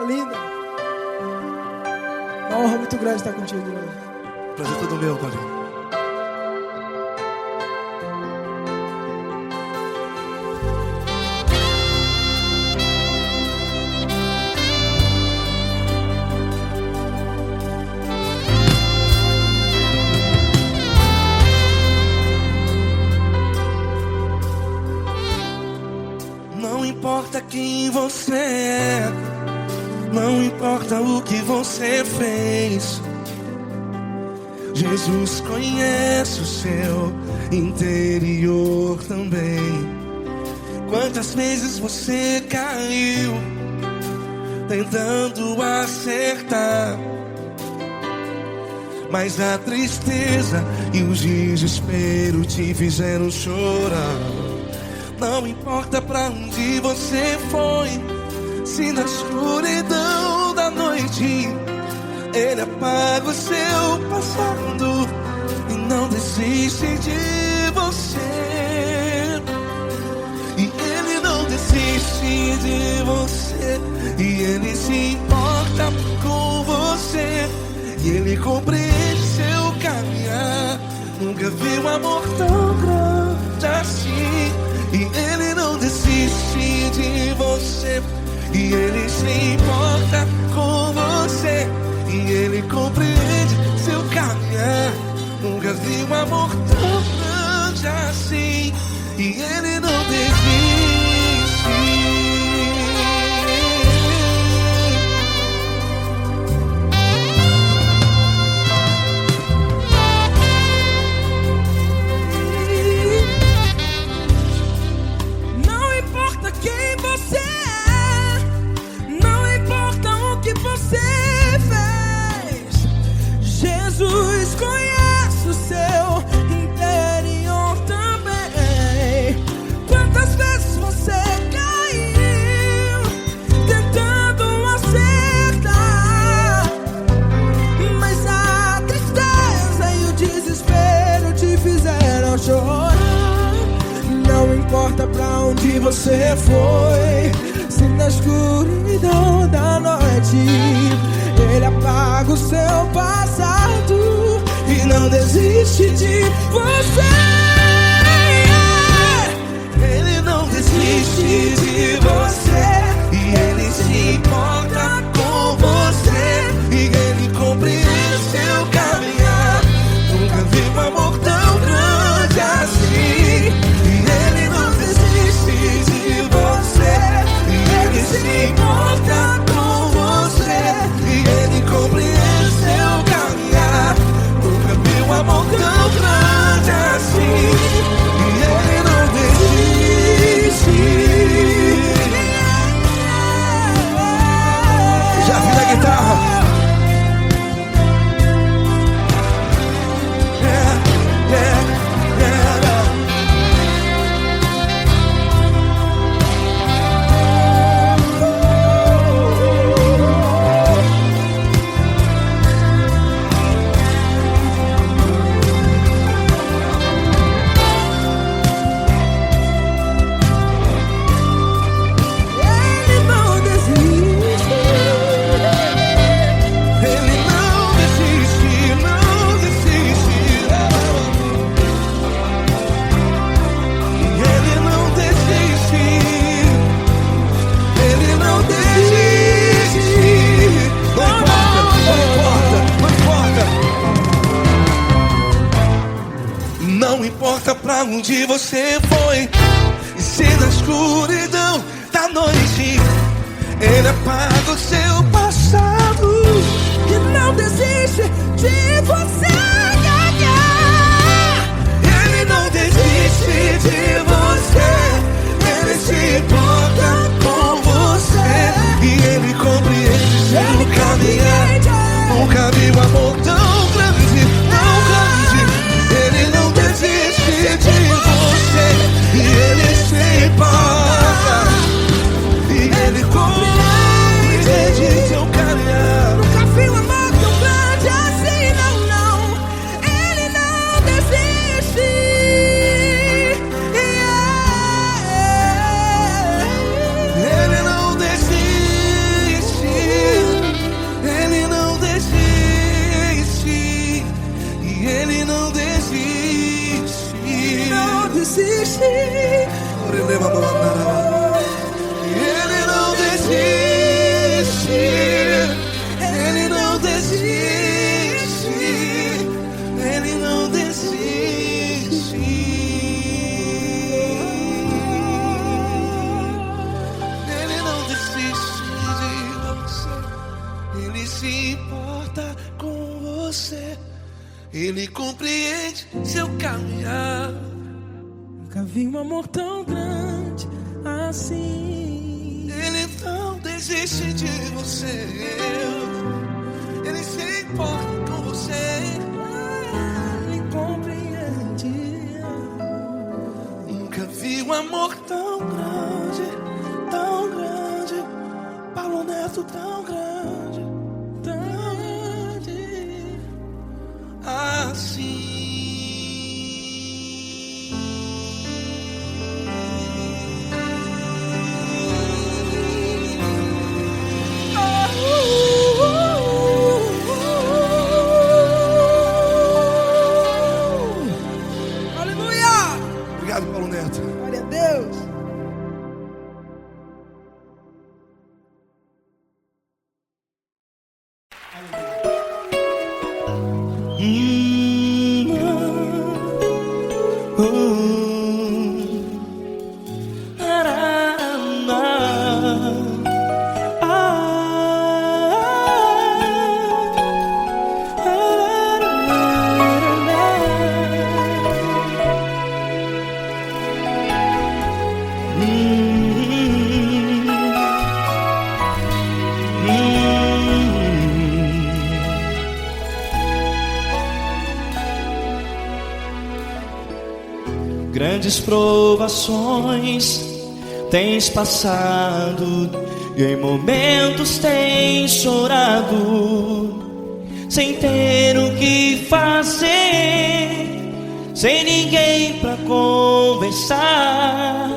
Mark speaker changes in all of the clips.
Speaker 1: linda. Uma honra muito grande estar contigo hoje.
Speaker 2: Prazer todo meu, Paulinho. Não importa quem você é, não importa o que você fez, Jesus conhece o seu interior também. Quantas vezes você caiu tentando acertar, mas a tristeza e o desespero te fizeram chorar. Não importa pra onde você foi, se na escuridão da noite Ele apaga o seu passado e não desiste de você. E Ele não desiste de você, e Ele se importa com você, e Ele compreende seu caminhar. Nunca vi um amor tão grande assim. E Ele não desiste de você, e Ele se importa com você, e Ele compreende seu caminhar. Nunca vi um amor tão grande assim. E Ele não desiste.
Speaker 1: Jesus conhece o seu interior também. Quantas vezes você caiu tentando acertar, mas a tristeza e o desespero te fizeram chorar. Não importa pra onde você foi, se na escuridão da noite Ele apaga o seu passado e não desiste de você.
Speaker 2: Ele não desiste de você, e Ele se importa com você, e Ele compreende seu caminhar. Nunca vi um amor tão grande assim. E Ele não desiste de você, e Ele se importa com você, e Ele compreende seu caminhar. Nunca vi um amor tão grande assim. E Ele não desiste. Já vi na guitarra. Não importa pra onde você foi, e se na escuridão da noite Ele apaga o seu passado
Speaker 1: E não desiste de você.
Speaker 2: Ele não desiste de você, Ele se importa com você, e Ele compreende seu caminhar. Nunca vi um amor tão grande, tão grande. Ele não desiste de você, e Ele se importa, e Ele compreende Ele se importa com você, Ele compreende seu caminhar.
Speaker 1: Nunca vi um amor tão grande assim.
Speaker 2: Ele não desiste de você, Ele se importa com você,
Speaker 1: Ele compreende.
Speaker 2: Nunca vi um amor tão grande, tão grande. Paulo Neto tão grande,
Speaker 1: Tão grande
Speaker 2: assim.
Speaker 1: Aleluia!
Speaker 2: Obrigado, Paulo Neto.
Speaker 1: Glória a Deus.
Speaker 3: Grandes provações tens passado e em momentos tens chorado, sem ter o que fazer, sem ninguém pra conversar,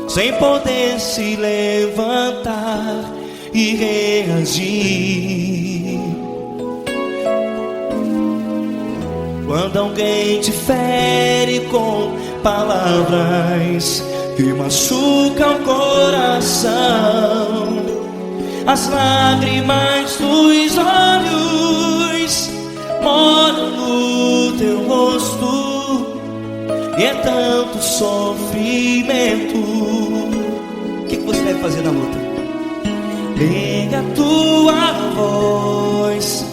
Speaker 3: sem poder se levantar e reagir. Quando alguém te fere com palavras que machucam o coração, as lágrimas dos olhos moram no teu rosto, e é tanto sofrimento. O que você deve fazer na luta? Erga a tua voz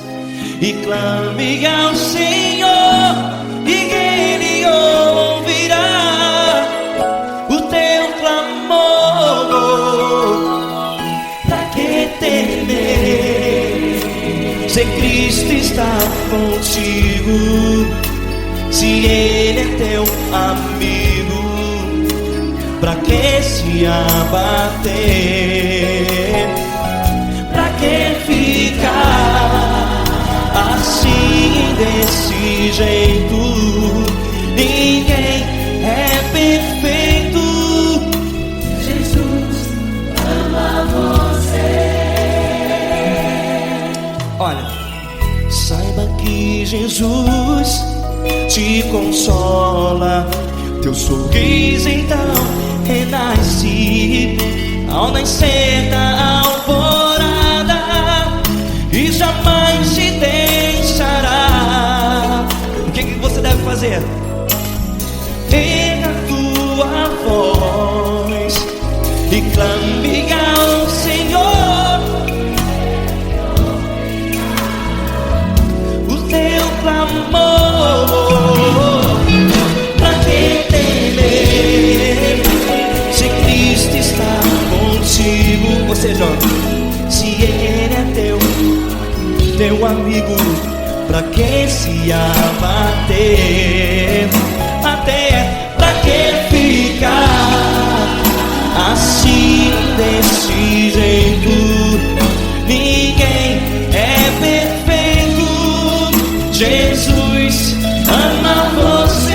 Speaker 3: e clame ao Senhor, e Ele ouvirá o teu clamor. Pra que temer, se Cristo está contigo, se Ele é teu amigo? Pra que se abater? Pra que ficar assim, desse jeito? Ninguém é perfeito. Jesus ama você. Olha, saiba que Jesus te consola, teu sorriso então renasce ao nascer da alvorada, e jamais te deixará. O que você deve fazer? Erga a tua voz e clame ao Senhor, o teu clamor. Pra que temer, se Cristo está contigo? Ou seja, se Ele é teu amigo, pra que se abater? Até pra que ficar assim, desse jeito? Ninguém é perfeito. Jesus ama você.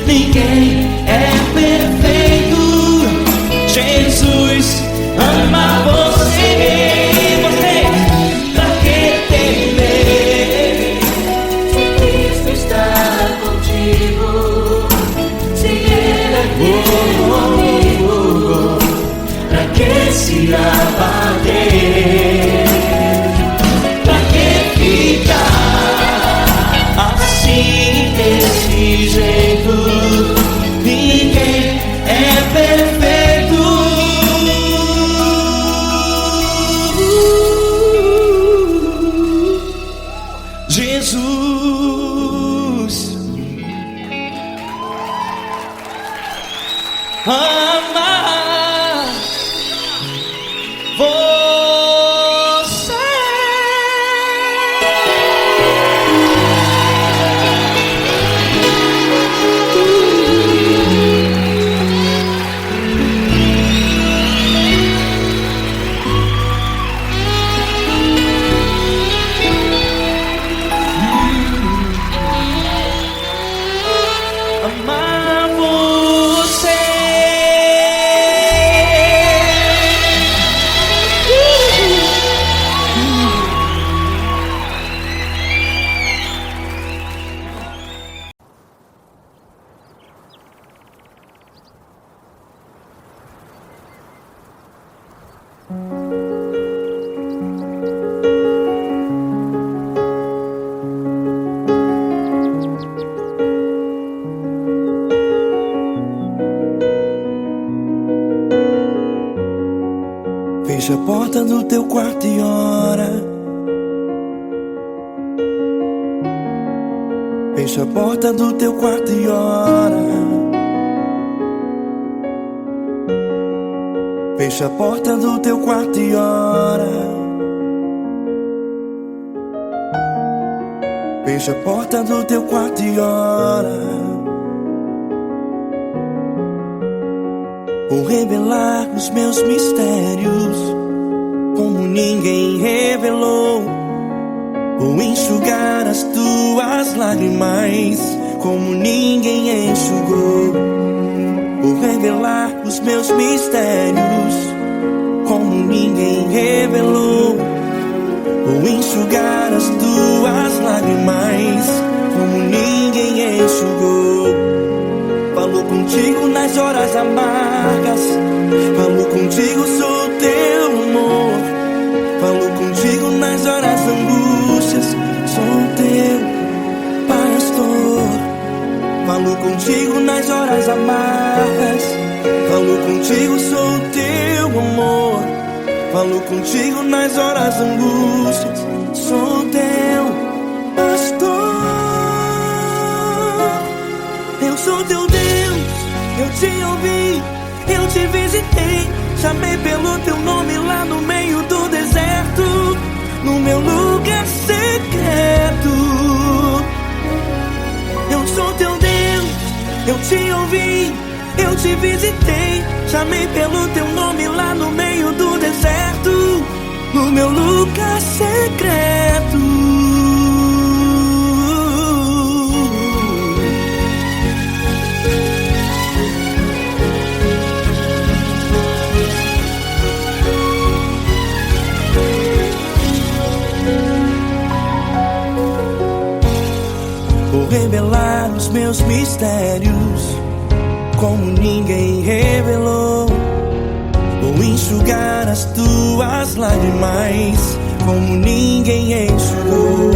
Speaker 3: Ninguém é perfeito. Jesus ama você. Pra que temer, se Cristo está contigo, abater. Pra que ficar assim, desse jeito? Ninguém é perfeito. Jesus ama você. Amar você.
Speaker 2: Fecha a porta do teu quarto e ora. Fecha a porta do teu quarto e ora. Fecha a porta do teu quarto e ora. Fecha a porta do teu quarto e ora. Vou revelar os meus mistérios como ninguém revelou. Vou enxugar as tuas lágrimas como ninguém enxugou. Vou revelar os meus mistérios como ninguém revelou. Vou enxugar as tuas lágrimas como ninguém enxugou. Falo contigo nas horas amargas, falo contigo, sou teu amor. Falo contigo nas horas angústias, sou teu pastor. Falo contigo nas horas amargas, falo contigo, sou teu amor. Falo contigo nas horas angústias, sou teu pastor. Eu sou teu Deus, eu te ouvi, eu te visitei. Chamei pelo teu nome lá no meio do deserto, no meu lugar secreto. Eu sou teu Deus, eu te ouvi, eu te visitei. Chamei pelo teu nome lá no meio do deserto, no meu lugar secreto. Vou revelar os meus mistérios como ninguém revelou. Vou enxugar as tuas lágrimas como ninguém enxugou.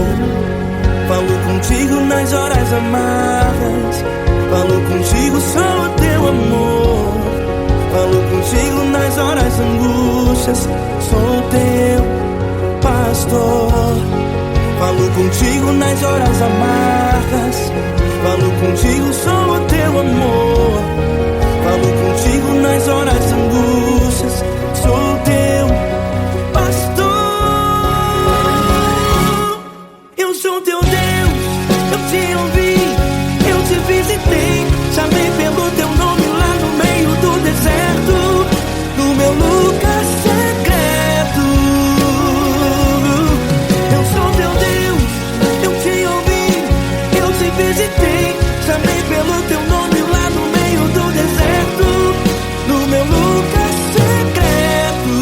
Speaker 2: Falo contigo nas horas amargas, falo contigo, sou teu amor. Falo contigo nas horas angústias, sou teu pastor. Falo contigo nas horas amargas, falo contigo, sou o teu amor. Falo contigo nas horas angústias, sou teu pastor. Eu sou teu Deus, eu te ouvi, eu te visitei. Chamei pelo teu nome lá no meio do deserto, no meu lugar secreto. Eu sou teu Deus, eu te ouvi, eu te visitei. Chamei pelo teu nome lá no meio do deserto, no meu lugar secreto.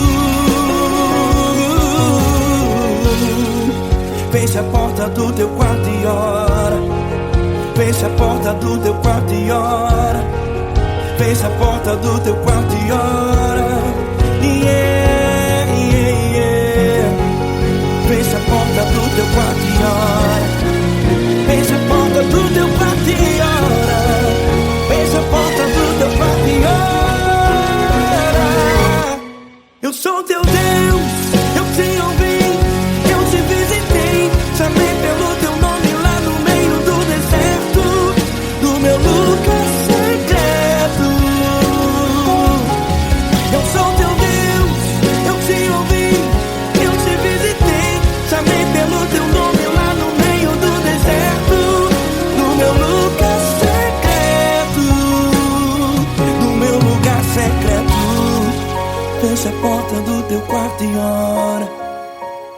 Speaker 2: Fecha a porta do teu quarto e ora. Fecha a porta do teu quarto e ora. Fecha a porta do teu quarto e ora. Yeah. porta do teu quarto e ora. Fecha a porta do teu quarto e ora. Fecha a porta do teu quarto e ora. Eu sou teu Deus, eu te ouvi, eu te visitei, chamei pelo teu nome lá no meio do deserto, do meu lugar secreto. Eu sou teu Deus, eu te ouvi, eu te visitei, chamei pelo teu nome lá no meio do deserto, do meu lugar secreto, do meu lugar secreto. Fecha a porta do teu quarto e ora.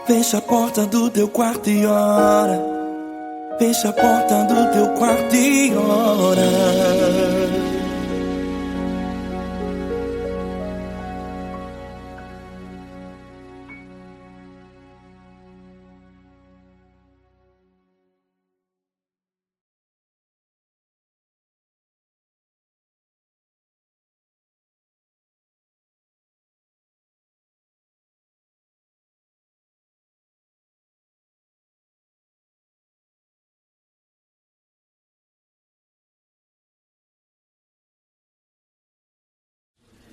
Speaker 2: Fecha a porta do teu quarto e ora. Fecha a porta do teu quarto e ora.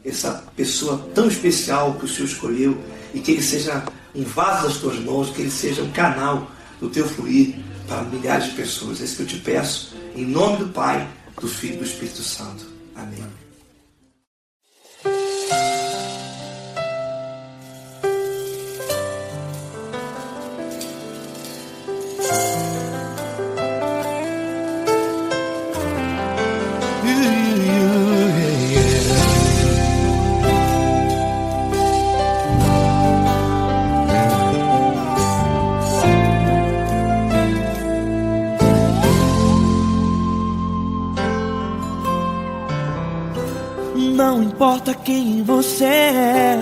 Speaker 4: Essa pessoa tão especial que o Senhor escolheu, e que ele seja um vaso das tuas mãos, que ele seja um canal do teu fluir para milhares de pessoas. É isso que eu te peço, em nome do Pai, do Filho e do Espírito Santo. Amém.
Speaker 2: Não importa quem você é,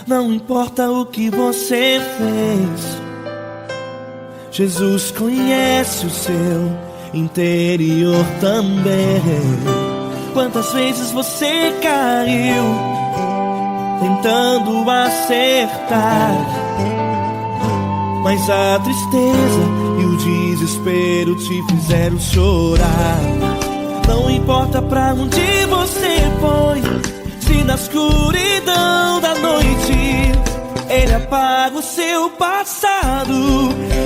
Speaker 2: não importa o que você fez, Jesus conhece o seu interior também. Quantas vezes você caiu tentando acertar, mas a tristeza e o desespero te fizeram chorar. Não importa pra onde você foi, se na escuridão da noite Ele apaga o seu passado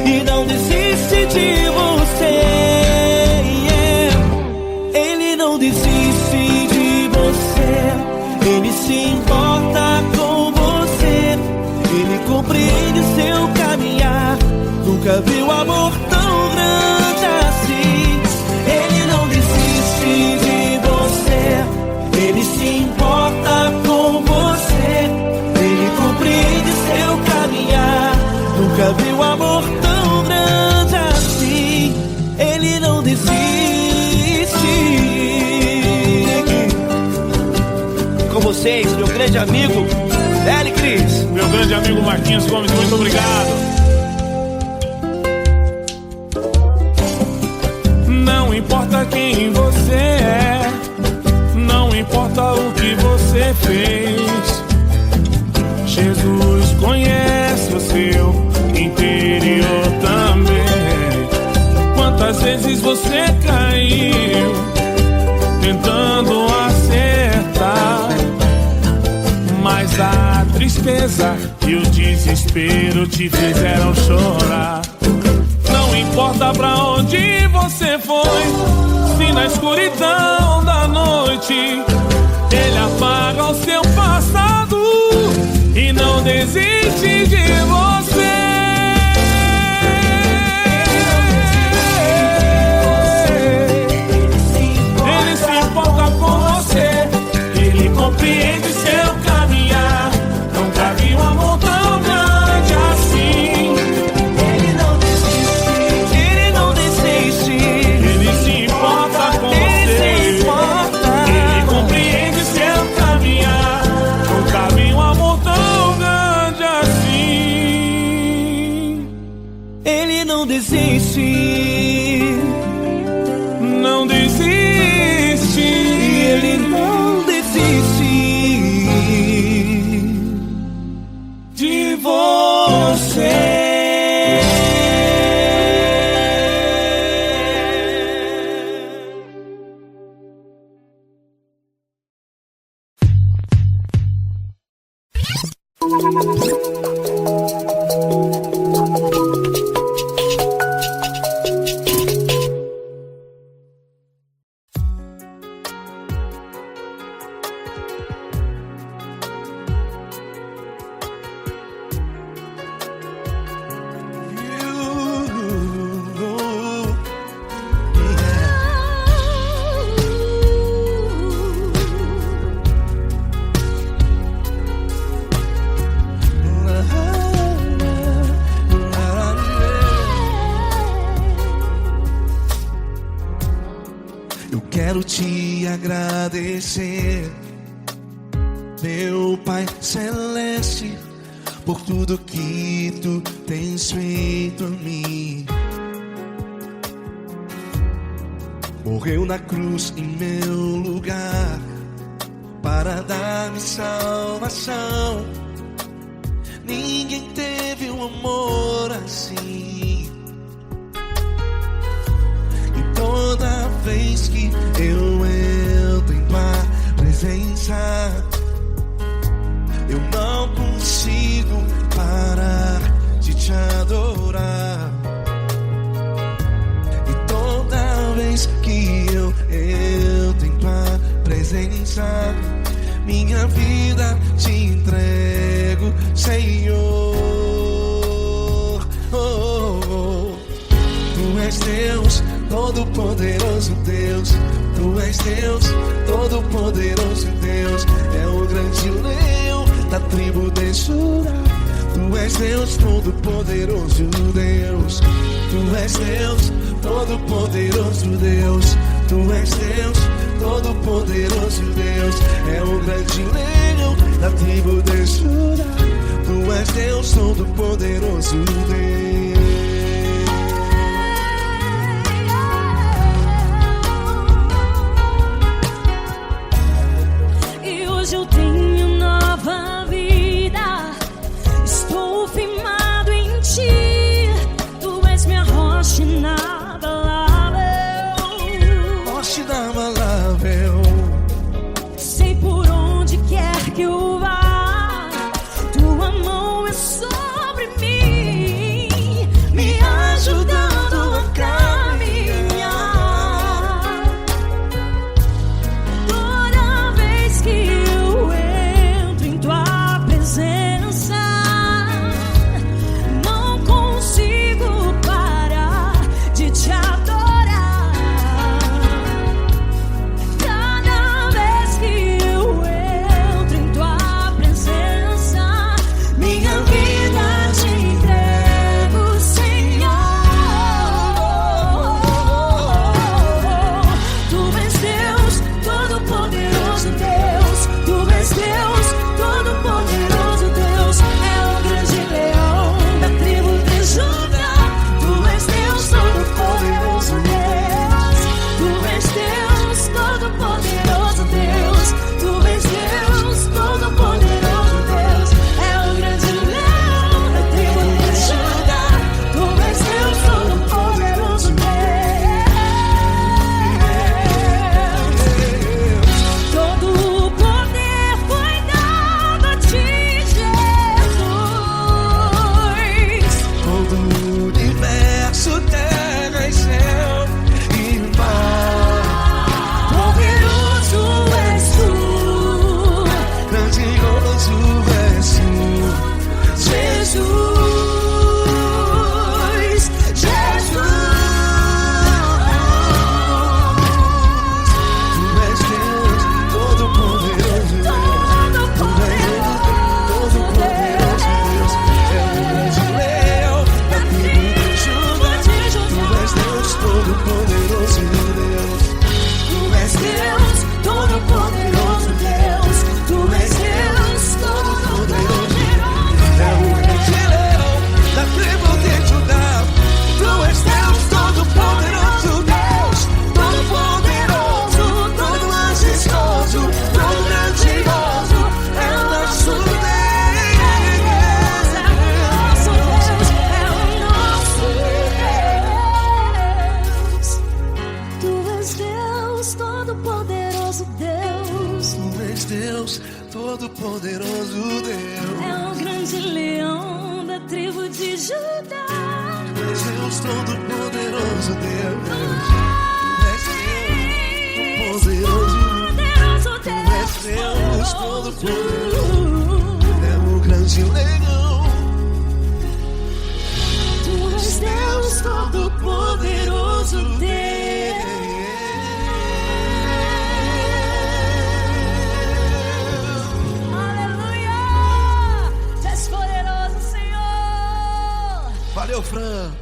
Speaker 2: e não desiste de você. Ele não desiste de você, Ele se importa com você, Ele compreende seu caminhar. Nunca viu amor tão grande assim. Ele não desiste de você, Ele se importa com você, Ele compreende seu caminhar. Nunca viu amor tão grande assim. Ele não desiste. Com vocês, meu grande amigo L. Cris.
Speaker 5: Meu grande amigo Marquinhos Gomes, muito obrigado. Não importa quem você é, não importa o que você fez, Jesus conhece o seu interior também. Quantas vezes você caiu tentando acertar, mas a tristeza e o desespero te fizeram chorar. Não importa pra onde você foi, se na escuridão da noite Ele apaga o seu passado e não desiste de você. Ele se importa com você, Ele compreende seu caminhar. Nunca vi um amor tão grande assim.
Speaker 2: Ele não desiste, Ele não desiste,
Speaker 5: Ele se importa com você,
Speaker 2: quero te agradecer, meu Pai Celeste, por tudo que tu tens feito a mim. Morreu na cruz em meu lugar para dar-me salvação. Ninguém teve um amor assim. E toda vez que eu entro em tua presença, eu não consigo parar de te adorar. E toda vez que eu entro em tua presença, minha vida te entrego, Senhor. Oh, oh, oh. Tu és Deus, Todo-Poderoso Deus. Tu és Deus, Todo-Poderoso Deus. É o grande leão da tribo de Judá. Tu és Deus, Todo-Poderoso Deus. Tu és Deus, Todo-Poderoso Deus. Tu és Deus, Todo-Poderoso Deus. É o grande leão da tribo de Judá. Tu és Deus, Todo-Poderoso Deus.
Speaker 6: Eu tenho nova vida, estou firmado em ti. Tu és minha rocha inabalável,
Speaker 2: Rocha inabalável.
Speaker 6: sei por onde quer que eu vá, tua mão é sobre mim, me ajudando a caminhar. Toda vez que eu entro em tua presença, não consigo parar de te adorar. Cada vez que eu entro em tua presença, minha vida te entrego, Senhor. Tu és Deus, Todo-Poderoso Deus. Tu és Deus, Todo-Poderoso Deus. É o grande leão da tribo de Judá. Tu és Deus, Todo-Poderoso Deus. Tu és Deus, Todo-Poderoso Deus. Tu és Deus, Todo-Poderoso Deus. É o grande leão da tribo de Judá. Tu és Deus, Todo-Poderoso Deus. Todo o poder foi dado a ti, Jesus.
Speaker 2: Todo o universo, terra e céu e mar.
Speaker 6: Poderoso és tu,
Speaker 2: Grandioso és tu,
Speaker 6: Jesus. Jesus.
Speaker 2: Tu és Deus, Todo-Poderoso Deus. Tu és Deus, Todo-Poderoso Deus. É o grande leão da tribo de Judá. Tu és Deus, Todo-Poderoso Deus.
Speaker 6: Tu és Deus, Todo-Poderoso Deus. Tu és Deus, Todo-Poderoso
Speaker 2: É o grande leão da tribo de Judá. Tu és Deus, Todo-Poderoso Deus. Todo-Poderoso, todo majestoso, todo grandioso. É o nosso Deus.
Speaker 6: Tu és Deus, Todo-Poderoso Deus.
Speaker 2: Tu és Deus, Todo-Poderoso Deus.
Speaker 6: É o grande leão da tribo de Judá.
Speaker 2: Tu és Deus, Todo-Poderoso Deus. Tu és Deus, Todo-Poderoso. Tu és Deus, Todo-Poderoso. É o grande leão.
Speaker 6: Tu és Deus, Todo-Poderoso Deus. Aleluia! Tu és poderoso, Senhor.
Speaker 2: Valeu, Fran.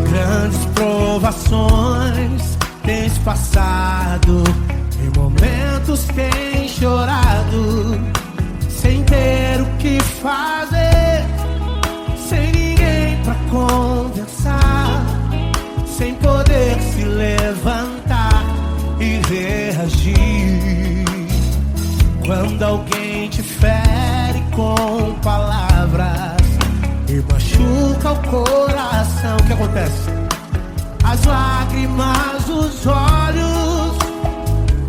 Speaker 2: Grandes provações tens passado, em momentos tens chorado, sem ter o que fazer, sem ninguém pra conversar, sem poder se levantar e reagir. Quando alguém te fere com palavras e machuca o coração, o que acontece? As lágrimas dos olhos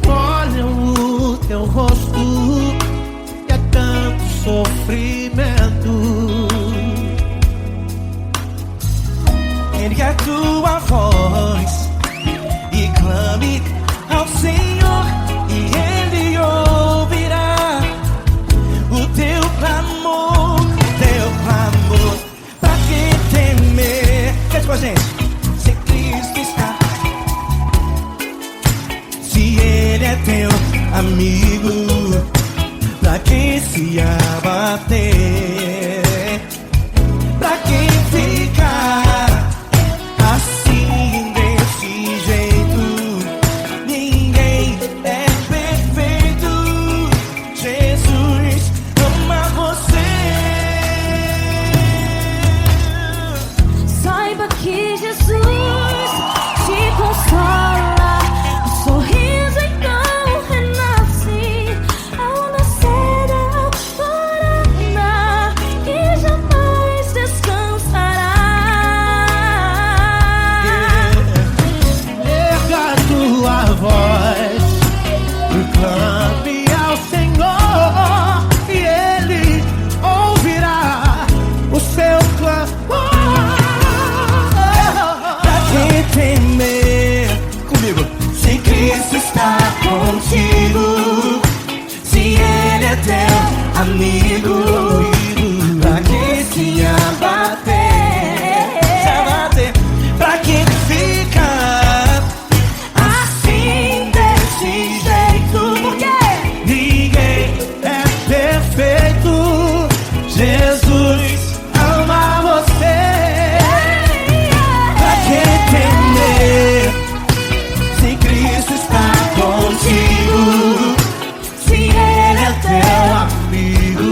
Speaker 2: molham o teu rosto, e é tanto sofrimento.
Speaker 3: Ergue a tua voz e clame ao Senhor, e Ele ouvirá o teu clamor, pra quem temer. Cante com a gente. Se Cristo está, se Ele é teu amigo, pra quem se abater, pra quem ficar assim desse jeito, ninguém é perfeito. Jesus ama você.
Speaker 6: Saiba que Jesus te consola, o sorriso então renasce ao nascer da alvorada, e jamais descansará.
Speaker 2: Erga a tua voz e clame ao Senhor, e Ele ouvirá o seu clamor.
Speaker 3: Pra quem temer, comigo. Se Cristo está contigo, se Ele é teu amigo, pra quem se abater, pra quem fica assim desse jeito, porque
Speaker 2: Ninguém é perfeito. Jesus ama você.
Speaker 3: pra quem temer, se Cristo está contigo, se Ele é teu
Speaker 2: Amigo,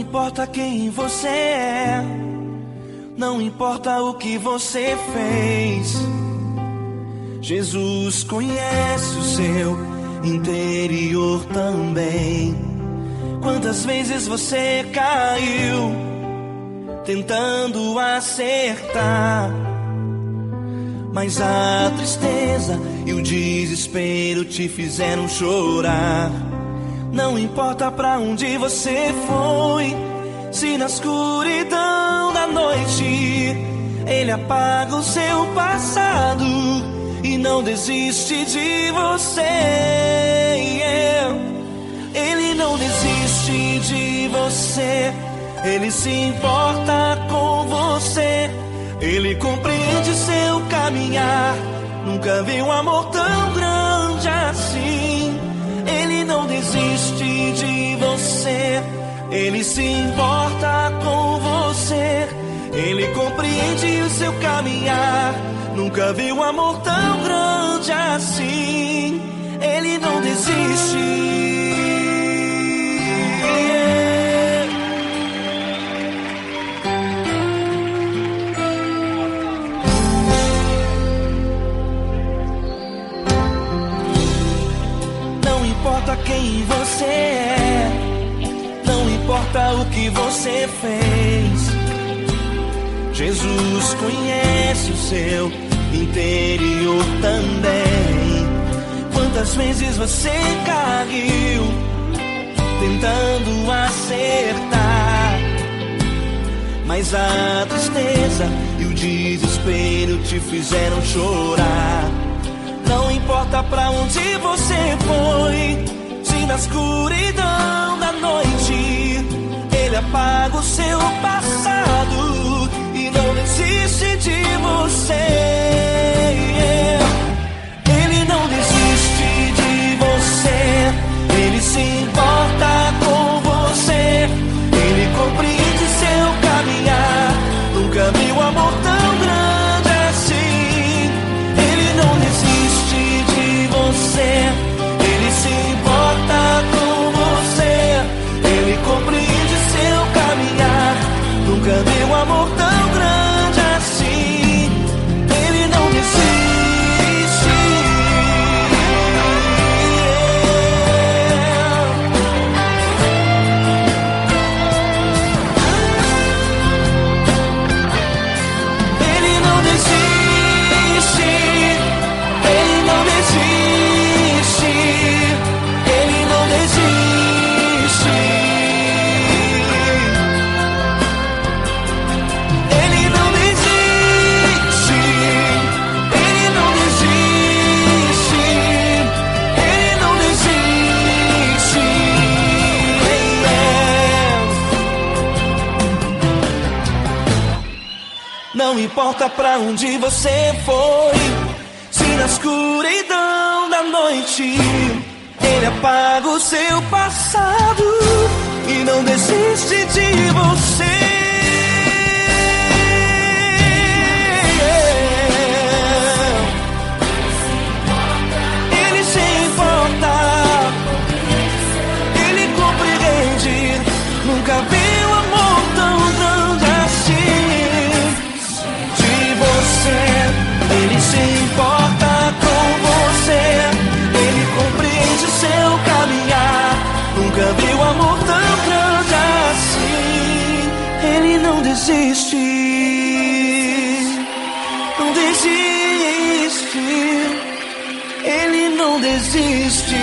Speaker 3: importa quem você é, não importa o que você fez, Jesus conhece o seu interior também. Quantas vezes você caiu tentando acertar, mas a tristeza e o desespero te fizeram chorar. Não importa pra onde você foi, se na escuridão da noite Ele apaga o seu passado e não desiste de você. Ele não desiste de você, Ele se importa com você, Ele compreende seu caminhar. Nunca vi um amor tão grande assim. Ele não desiste de você, Ele se importa com você, Ele compreende o seu caminhar. Nunca vi um amor tão grande assim. Ele não desiste. Não importa quem você é, não importa o que você fez, Jesus conhece o seu interior também. Quantas vezes você caiu tentando acertar, mas a tristeza e o desespero te fizeram chorar. Não importa pra onde você foi, se na escuridão da noite Ele apaga o seu passado e não desiste de você. Ele não desiste de você, Ele se importa com você, Ele compreende seu caminhar. Nunca vi um amor tão grande assim. Ele não desiste de você, Ele se importa com você, Ele compreende seu caminhar. Nunca vi um amor tão grande assim. Ele não desiste. Ele não desiste. Ele não desiste. Ele não desiste. Ele não desiste. Ele não desiste. Ele não desiste. Não importa pra onde você foi, se na escuridão da noite Ele apaga o seu passado e não desiste de você. Ele se importa, Ele compreende. Nunca vi um amor tão grande assim. De você, Ele se importa com você, Ele compreende seu caminhar. Nunca vi um amor tão grande assim. Ele não desiste, não desiste. Ele não desiste.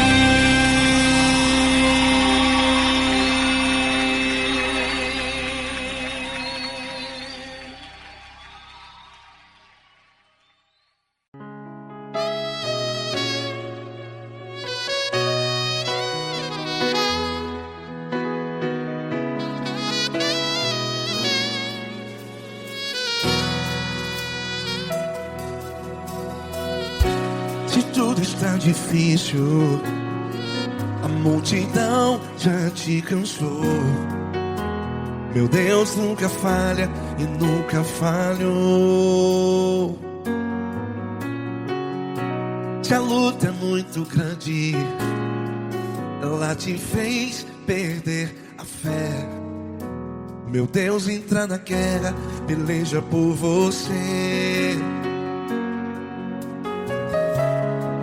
Speaker 2: Se tudo está difícil, a multidão já te cansou. Meu Deus nunca falha e nunca falhou. Se a luta é muito grande, ela te fez perder a fé. Meu Deus entra na guerra, peleja por você.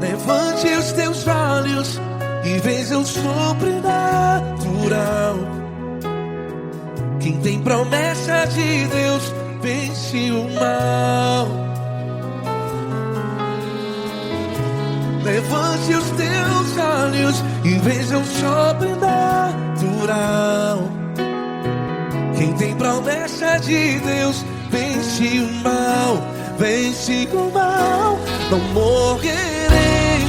Speaker 2: Levante os teus olhos e veja o sobrenatural. Quem tem promessa de Deus vence o mal. Levante os teus olhos e veja o sobrenatural. Quem tem promessa de Deus vence o mal. Vence o mal. Não morrerei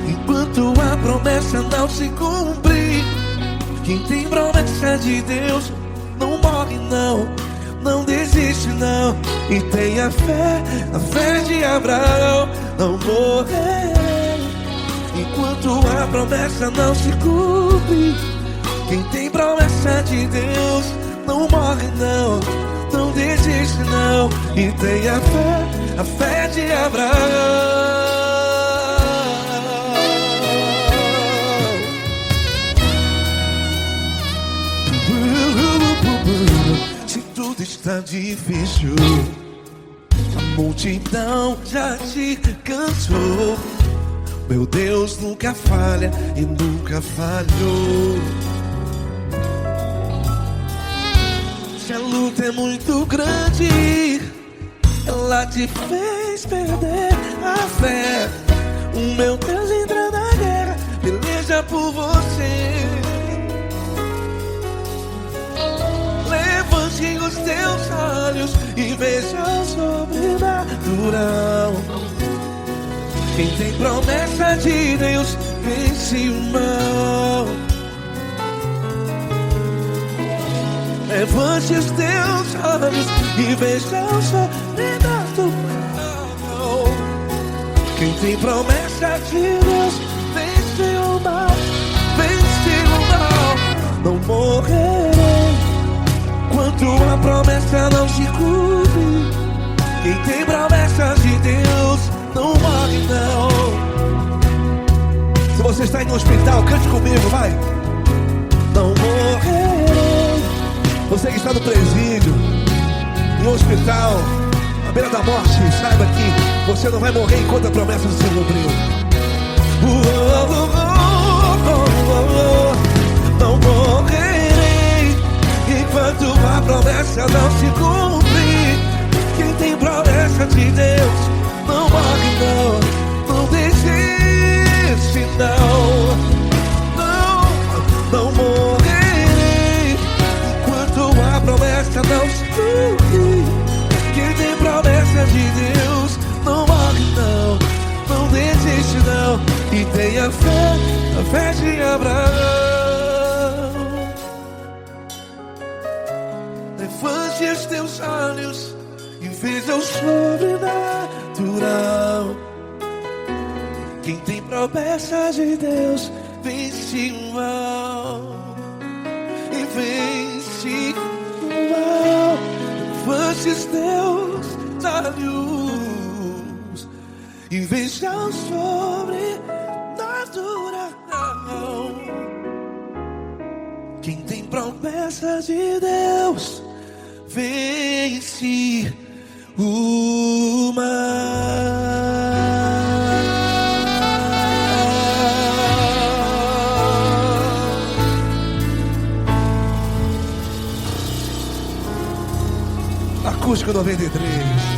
Speaker 2: enquanto a promessa não se cumprir. Quem tem promessa de Deus não morre não, não desiste não. E tenha fé, a fé de Abraão. Não morrerei enquanto a promessa não se cumpre. Quem tem promessa de Deus não morre não, não desiste não. E tenha fé, a fé de Abraão. Se tudo está difícil, a multidão já te cansou. Meu Deus nunca falha e nunca falhou. Se a luta é muito grande, ela te fez perder a fé. O meu Deus entra na guerra, peleja por você. Levante os teus olhos e veja o sobrenatural. Quem tem promessa de Deus vence o mal. Levante os teus olhos e veja o sobrenatural. Quem tem promessa de Deus vence o mal. Vence o mal. Não morrerei enquanto a promessa não se cumpre. Quem tem promessa de Deus não morre não. Se você está aí no hospital, cante comigo, vai. Não morrerei. Você que está no presídio, no hospital, à beira da morte, saiba que você não vai morrer enquanto a promessa não se cumpriu. Não morrerei enquanto a promessa não se cumprir. Quem tem promessa de Deus não morre não, não desiste não. Não morrerei enquanto a promessa não se cumprir. Quem tem promessa de Deus não morre não, não desiste não. E tenha fé, a fé de Abraão. Levante os teus olhos e veja o sobrenatural. Quem tem promessa de Deus vence o mal. E vence o mal. Levante os teus olhos e veja o sobrenatural. Quem tem promessa de Deus vence o mal. Acústico 93.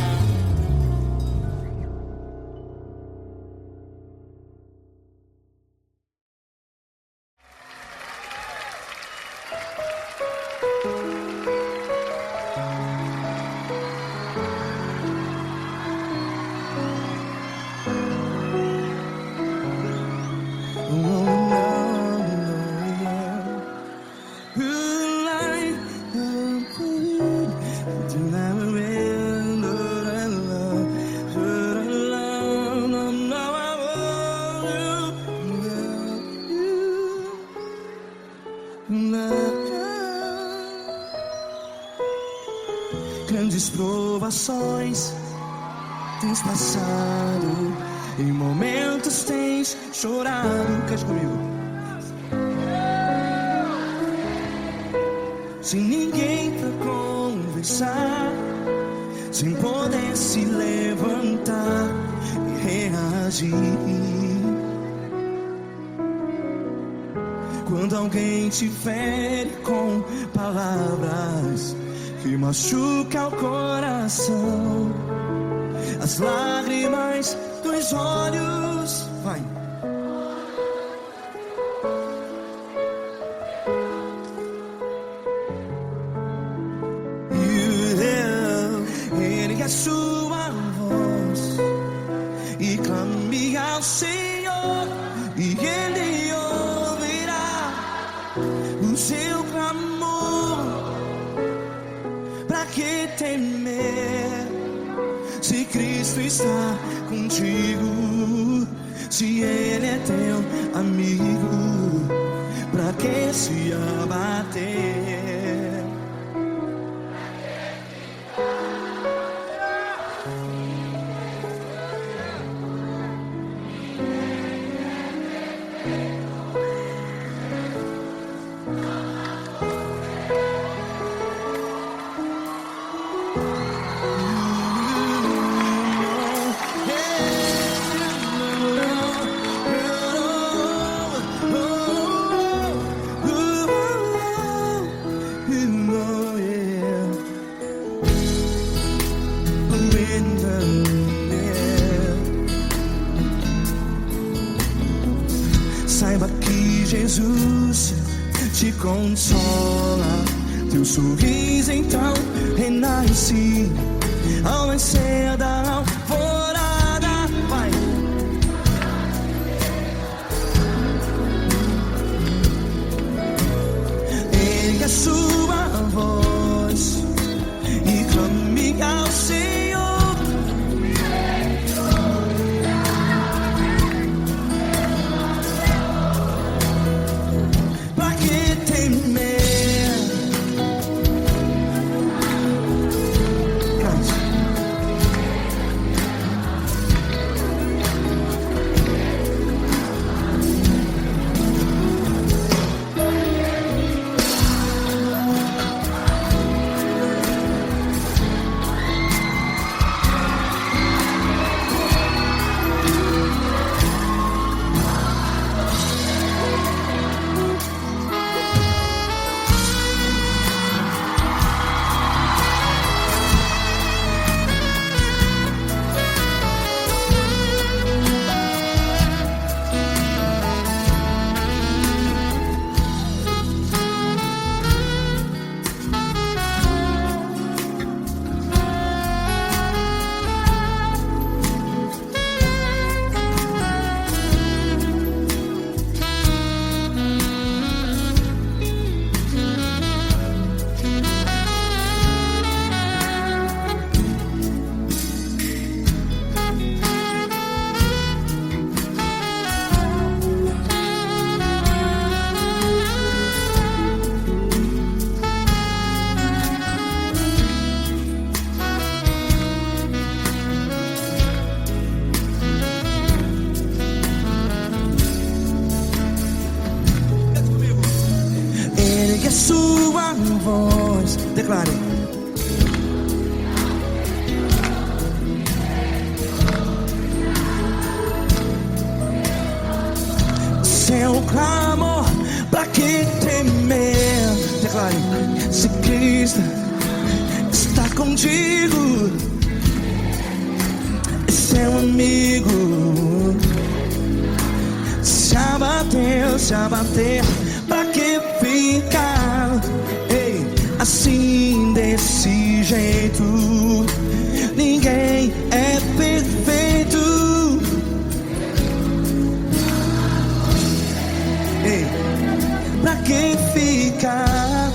Speaker 3: Grandes provações tens passado, em momentos tens chorado. Cante comigo. sem ninguém pra conversar, sem poder se levantar e reagir. Quando alguém te fere com palavras que machucam o coração, as lágrimas dos olhos, vai. Ele é sua voz e clame ao Senhor, e Ele ouvirá o seu clamor. Pra que temer, se Cristo está contigo? Se Ele é teu amigo, pra que se abater? Saiba que Jesus te consola, teu sorriso então renasce ao nascer da alvorada. Vai. Ele é sua voz e clame ao Senhor. A sua voz, declare. Seu clamor, pra que temer? Declare. Se Cristo está contigo, é seu amigo. Se abater, pra que ficar, ei, assim desse jeito? Ninguém é perfeito. Ei, pra que ficar?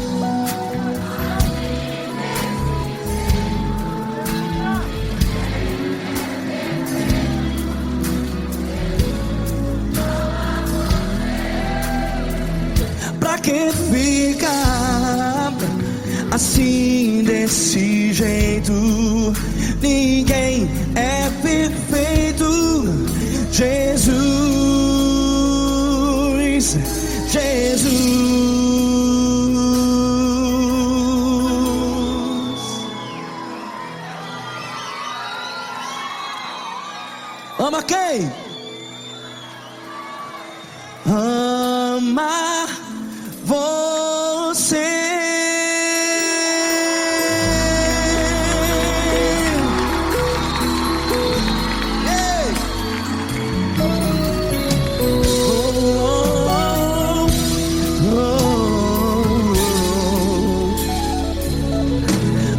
Speaker 3: Pra que ficar assim desse jeito? Ninguém é perfeito. Jesus, Jesus.
Speaker 1: Ama quem? Ama você.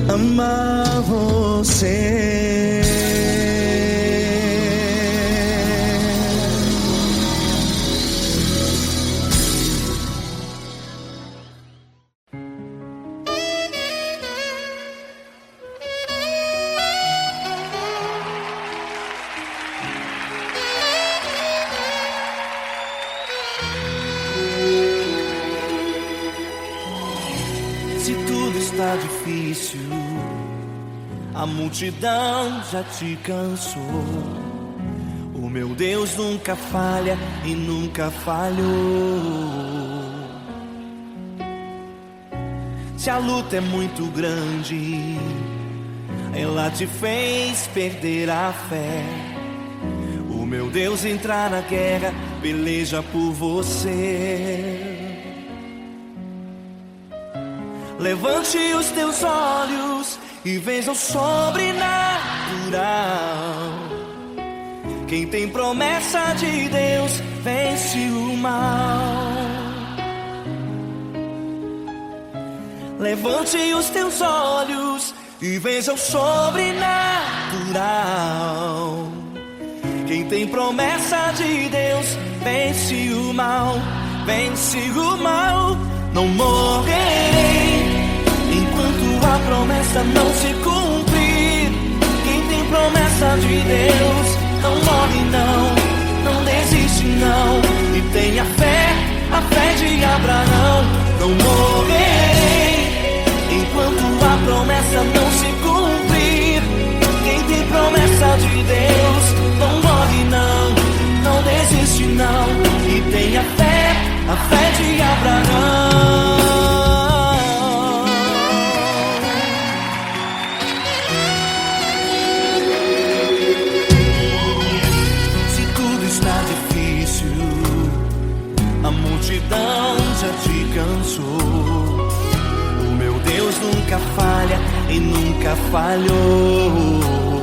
Speaker 1: Amar você.
Speaker 3: Se tudo está difícil, a multidão já te cansou. O meu Deus nunca falha e nunca falhou. Se a luta é muito grande, ela te fez perder a fé. O meu Deus entrar na guerra, peleja por você. Levante os teus olhos e veja o sobrenatural. Quem tem promessa de Deus vence o mal. Levante os teus olhos e veja o sobrenatural. Quem tem promessa de Deus vence o mal. Vence o mal. Não morrerei enquanto a promessa não se cumprir. Quem tem promessa de Deus não morre não desiste não. E tenha fé, a fé de Abraão. Não morrerei enquanto a promessa não se cumprir. Quem tem promessa de Deus não morre não desiste não. E tenha fé, a fé de Abraão. A multidão já te cansou. O meu Deus nunca falha e nunca falhou.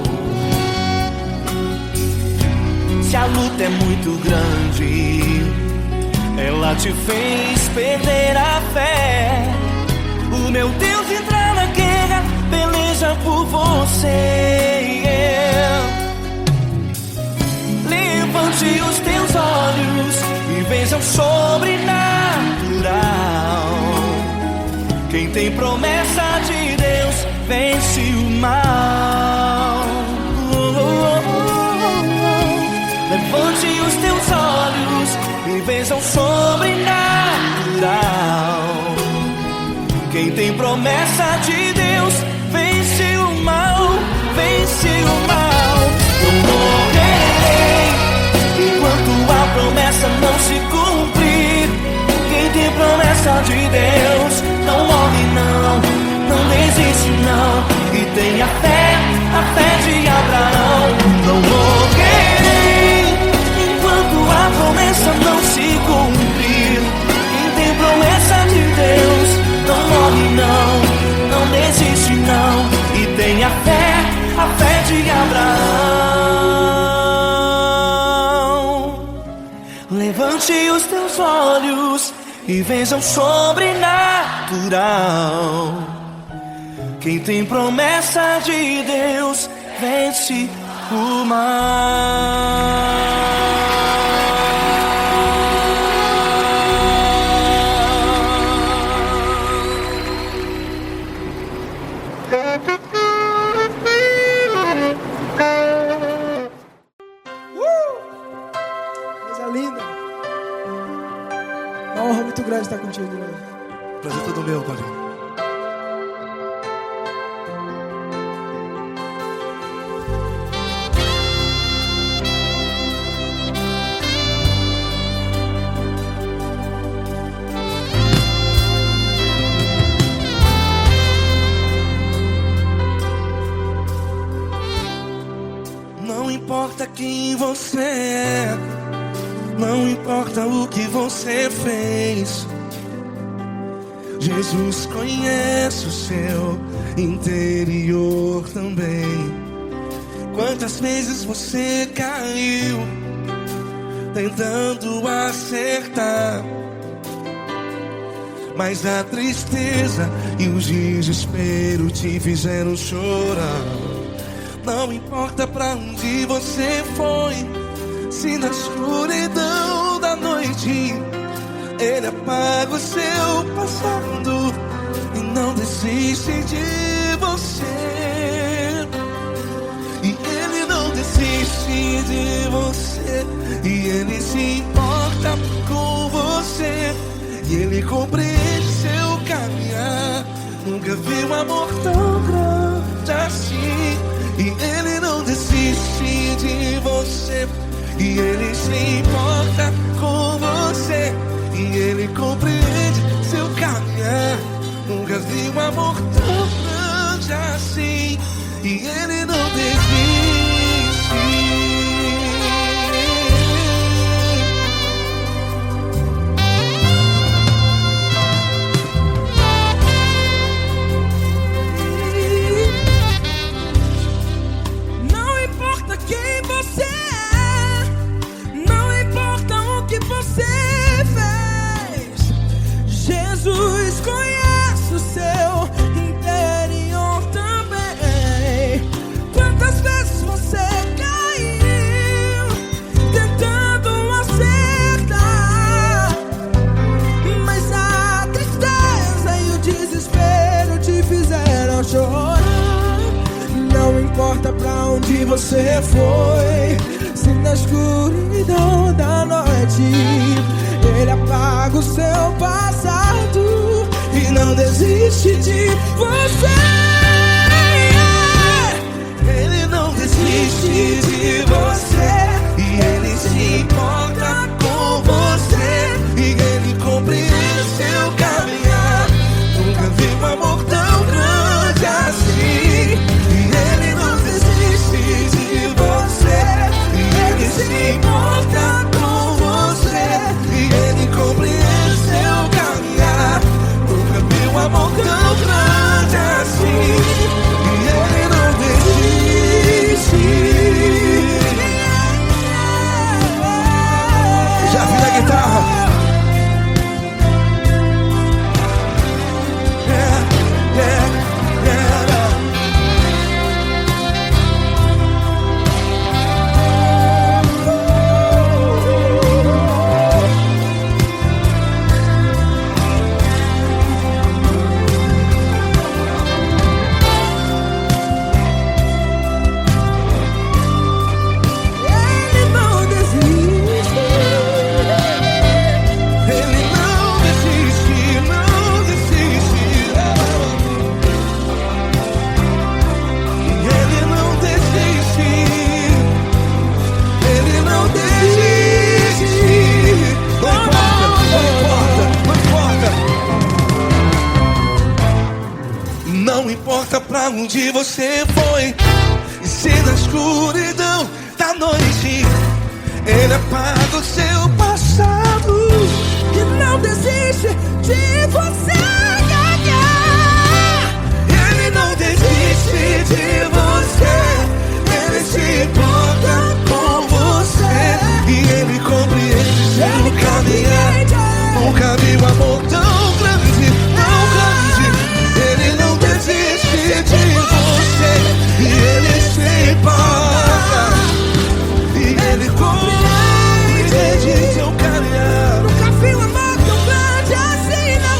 Speaker 3: Se a luta é muito grande, ela te fez perder a fé. O meu Deus entra na guerra, peleja por você. Levante os teus olhos e veja o sobrenatural. Quem tem promessa de Deus vence o mal. Levante os teus olhos e veja o sobrenatural. Quem tem promessa de Deus vence o mal. Vence o mal. Não morrerei enquanto a promessa não se cumprir. Quem tem promessa de Deus não morre não desiste não. E tenha fé, a fé de Abraão. Não morrerei enquanto a promessa não se cumprir. Quem tem promessa de Deus não morre não desiste não. E tenha fé, a fé de Abraão. Levante os teus olhos e veja o sobrenatural. Quem tem promessa de Deus vence o mal.
Speaker 1: Coisa linda. Uma honra muito grande estar contigo, Deus.
Speaker 4: Prazer todo meu, Paulinho.
Speaker 2: Não importa quem você é, não importa o que você fez, Jesus conhece o seu interior também. Quantas vezes você caiu tentando acertar, mas a tristeza e o desespero te fizeram chorar. Não importa pra onde você foi, se na escuridão da noite Ele apaga o seu passado e não desiste de você. E Ele não desiste de você, e Ele se importa com você, e Ele compreende seu caminhar. Nunca vi um amor tão grande assim. E Ele não desiste de você, e Ele se importa com você, e Ele compreende seu caminhar. Nunca vi um amor tão grande assim. E Ele não desiste.
Speaker 1: Jesus conhece o seu interior também. Quantas vezes você caiu tentando acertar, mas a tristeza e o desespero te fizeram chorar. Não importa pra onde você foi, se na escuridão da noite Ele apaga o seu passado e não desiste de você.
Speaker 2: Ele não desiste de você, e Ele se importa com você, e Ele compreende seu caminhar. Nunca vi um amor tão grande assim. E Ele não desiste de você, e Ele se importa com você, e Ele compreende seu caminhar. Nunca vi um amor tão grande assim. E Ele não desiste. Já vi a guitarra. Não importa pra onde você foi, e se na escuridão da noite Ele apaga o seu passado
Speaker 1: E não desiste de você.
Speaker 2: Ele não desiste de você, Ele se importa com você, e Ele compreende seu caminhar. Nunca vi um amor tão grande, tão grande. Ele não desiste de você, e Ele se importa, e Ele compreende seu caminhar.
Speaker 1: Nunca vi um amor tão grande assim, não.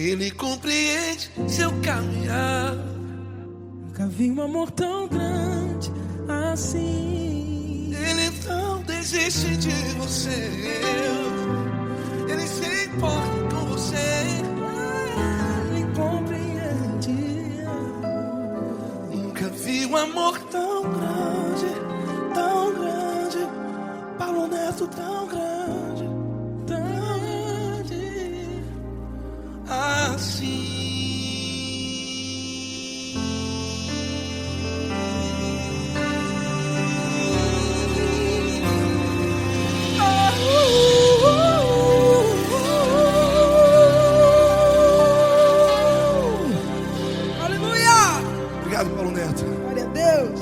Speaker 2: Ele compreende seu caminhar.
Speaker 1: Nunca vi um amor tão grande assim.
Speaker 2: Ele não desiste de você. Ele se importa com você.
Speaker 1: Ele compreende.
Speaker 2: Nunca vi um amor tão grande, tão grande. Paulo Neto tão grande, tão grande assim.
Speaker 1: Obrigado, Paulo Neto. Glória a Deus.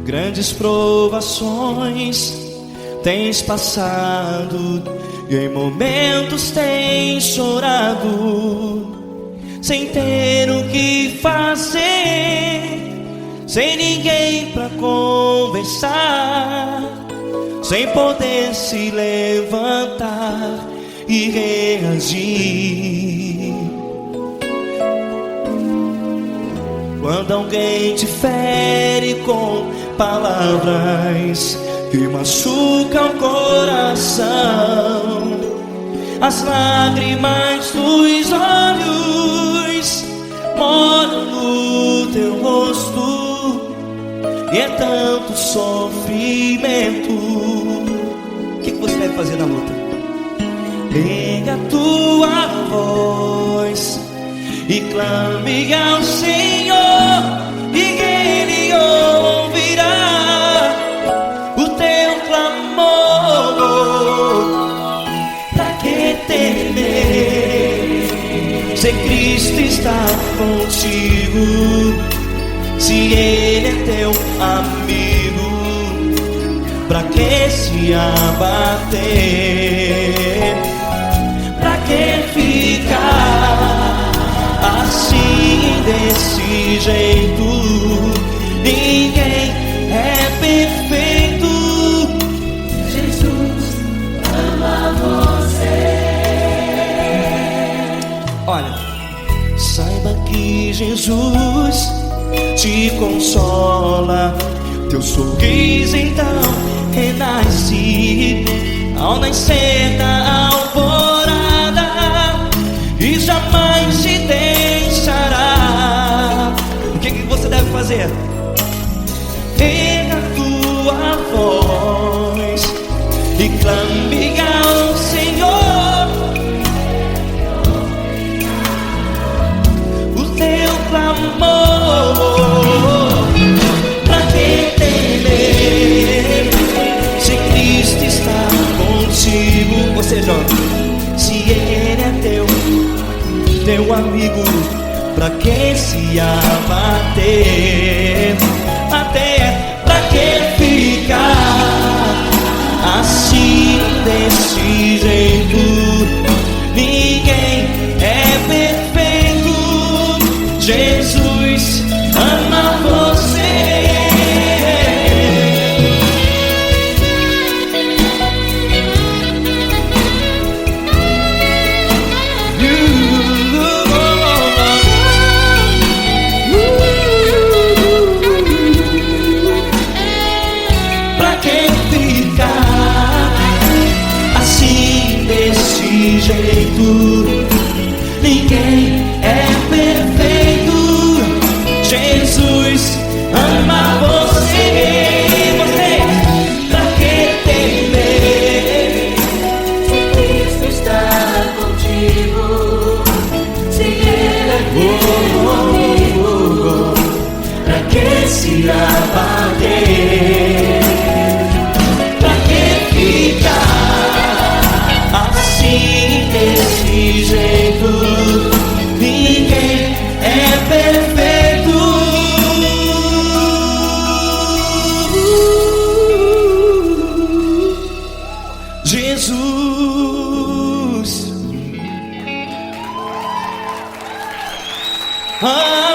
Speaker 3: Grandes provações tens passado e em momentos tens chorado, sem ter o que fazer, sem ninguém pra conversar, sem poder se levantar e reagir. Quando alguém te fere com palavras que machucam o coração, as lágrimas dos olhos molham no teu rosto, e é tanto sofrimento. O que você deve fazer na luta? Erga a tua voz e clame ao Senhor, e Ele ouvirá o teu clamor. Pra que temer, se Cristo está contigo, se Ele é teu amigo? Pra que se abater? Pra que ficar assim, desse jeito? Ninguém é perfeito.
Speaker 6: Jesus ama você.
Speaker 3: Olha, saiba que Jesus te consola, teu sorriso então renasce ao nascer da alvorada e jamais te deixará. O que você deve fazer? Erga a tua voz e clame ao Senhor, o teu clamor. Pra que temer, se Cristo está contigo? Ou seja, se Ele é teu amigo, pra que se abater? Até pra que ficar assim, desse jeito? Ninguém é perfeito. Jesus ama você.
Speaker 2: Ah,